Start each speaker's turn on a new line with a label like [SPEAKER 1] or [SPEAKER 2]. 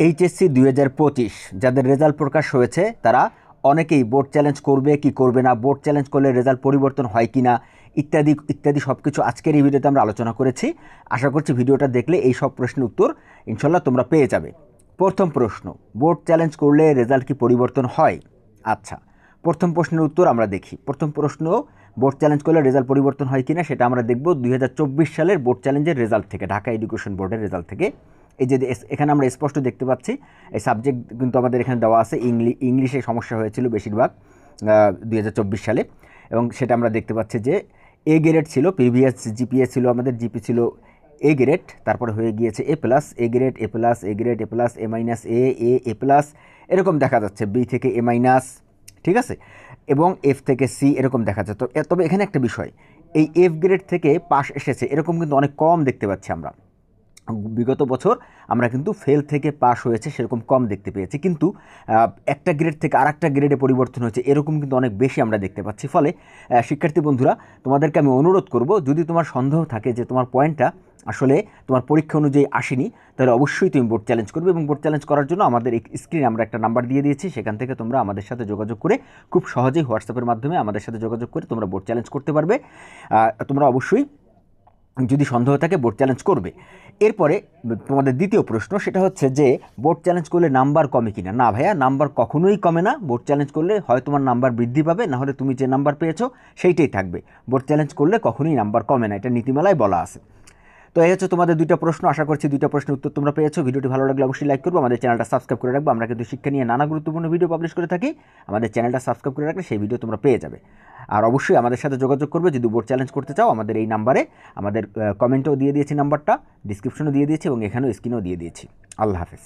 [SPEAKER 1] HSC 2025 যাদের result প্রকাশ হয়েছে তারা অনেকেই বোর্ড চ্যালেঞ্জ করবে কি করবে না, বোর্ড চ্যালেঞ্জ করলে রেজাল্ট পরিবর্তন হয় কি না, ইত্যাদি ইত্যাদি সব কিছু আজকের এই ভিডিওতে আমরা আলোচনা করেছি। আশা করছি ভিডিওটা দেখলে এই সব প্রশ্নের উত্তর ইনশাল্লাহ তোমরা পেয়ে যাবে। প্রথম প্রশ্ন, বোর্ড চ্যালেঞ্জ করলে রেজাল্ট কি পরিবর্তন হয়? আচ্ছা, প্রথম প্রশ্নের উত্তর আমরা দেখি। প্রথম প্রশ্ন, বোর্ড চ্যালেঞ্জ করলে রেজাল্ট পরিবর্তন হয় কিনা সেটা আমরা দেখব 2024 সালের বোর্ড চ্যালেঞ্জের রেজাল্ট থেকে, ঢাকা এডুকেশন বোর্ডের রেজাল্ট থেকে। এই যে এখানে আমরা স্পষ্ট দেখতে পাচ্ছি এই সাবজেক্ট কিন্তু আমাদের এখানে দেওয়া আছে। ইংলিশে সমস্যা হয়েছিল বেশিরভাগ 2024 সালে, এবং সেটা আমরা দেখতে পাচ্ছি যে এ গ্রেড ছিল, প্রিভিয়াস জিপিএ ছিল, আমাদের জিপি ছিল এ গ্রেড, তারপরে হয়ে গিয়েছে A plus, A grade, A plus, A grade, A plus, A minus, A plus, এরকম দেখা যাচ্ছে, বি থেকে এ মাইনাস, ঠিক আছে, এবং এফ থেকে সি এরকম দেখা যাচ্ছে। তবে এখানে একটা বিষয়, এই এফ গ্রেড থেকে পাস এসেছে এরকম কিন্তু অনেক কম দেখতে পাচ্ছি আমরা। বিগত বছর আমরা কিন্তু ফেল থেকে পাস হয়েছে সেরকম কম দেখতে পেয়েছি, কিন্তু একটা গ্রেড থেকে আর একটা গ্রেডে পরিবর্তন হয়েছে এরকম কিন্তু অনেক বেশি আমরা দেখতে পাচ্ছি। ফলে শিক্ষার্থী বন্ধুরা, তোমাদেরকে আমি অনুরোধ করব, যদি তোমার সন্দেহ থাকে যে তোমার পয়েন্টটা আসলে তোমার পরীক্ষা অনুযায়ী আসেনি, তাহলে অবশ্যই তুমি বোর্ড চ্যালেঞ্জ করবে। এবং বোর্ড চ্যালেঞ্জ করার জন্য আমাদের স্ক্রিনে আমরা একটা নাম্বার দিয়ে দিয়েছি, সেখান থেকে তোমরা আমাদের সাথে যোগাযোগ করে খুব সহজেই হোয়াটসঅ্যাপের মাধ্যমে আমাদের সাথে যোগাযোগ করে তোমরা বোর্ড চ্যালেঞ্জ করতে পারবে। তোমরা অবশ্যই যদি সন্দেহ থাকে বোর্ড চ্যালেঞ্জ করবে। এরপরে তোমাদের দ্বিতীয় প্রশ্ন, সেটা হচ্ছে যে বোর্ড চ্যালেঞ্জ করলে নাম্বার কমে কিনা। না ভাইয়া, নাম্বার কখনোই কমে না। বোর্ড চ্যালেঞ্জ করলে হয় তোমার নাম্বার বৃদ্ধি পাবে, না হলে তুমি যে নাম্বার পেয়েছো সেইটাই থাকবে। বোর্ড চ্যালেঞ্জ করলে কখনোই নাম্বার কমে না, এটা নীতিমালায় বলা আছে। তো এই হচ্ছে তোমাদের দুইটা প্রশ্ন। আশা করছি দুইটা প্রশ্নের উত্তর তোমরা পেয়েছো। ভিডিওটি ভালো লাগলে অবশ্যই লাইক করবো, আমাদের চ্যানেলটা সাবস্ক্রাইব করে রাখবো। আমরা কিন্তু শিক্ষা নিয়ে নানা গুরুত্বপূর্ণ ভিডিও পাবলিশ করে থাকি। আমাদের চ্যানেলটা সাবস্ক্রাইব করে রাখলে সেই ভিডিও তোমরা পেয়ে যাবে। আর অবশ্যই আমাদের সাথে যোগাযোগ করবে যদি বোর্ড চ্যালেঞ্জ করতে চাও। আমাদের এই নাম্বারে, আমাদের কমেন্টেও দিয়ে দিয়েছি নাম্বারটা, ডিসক্রিপশনেও দিয়ে দিয়েছি এবং এখানেও স্ক্রিনেও দিয়ে দিয়েছি। আল্লাহ হাফেজ।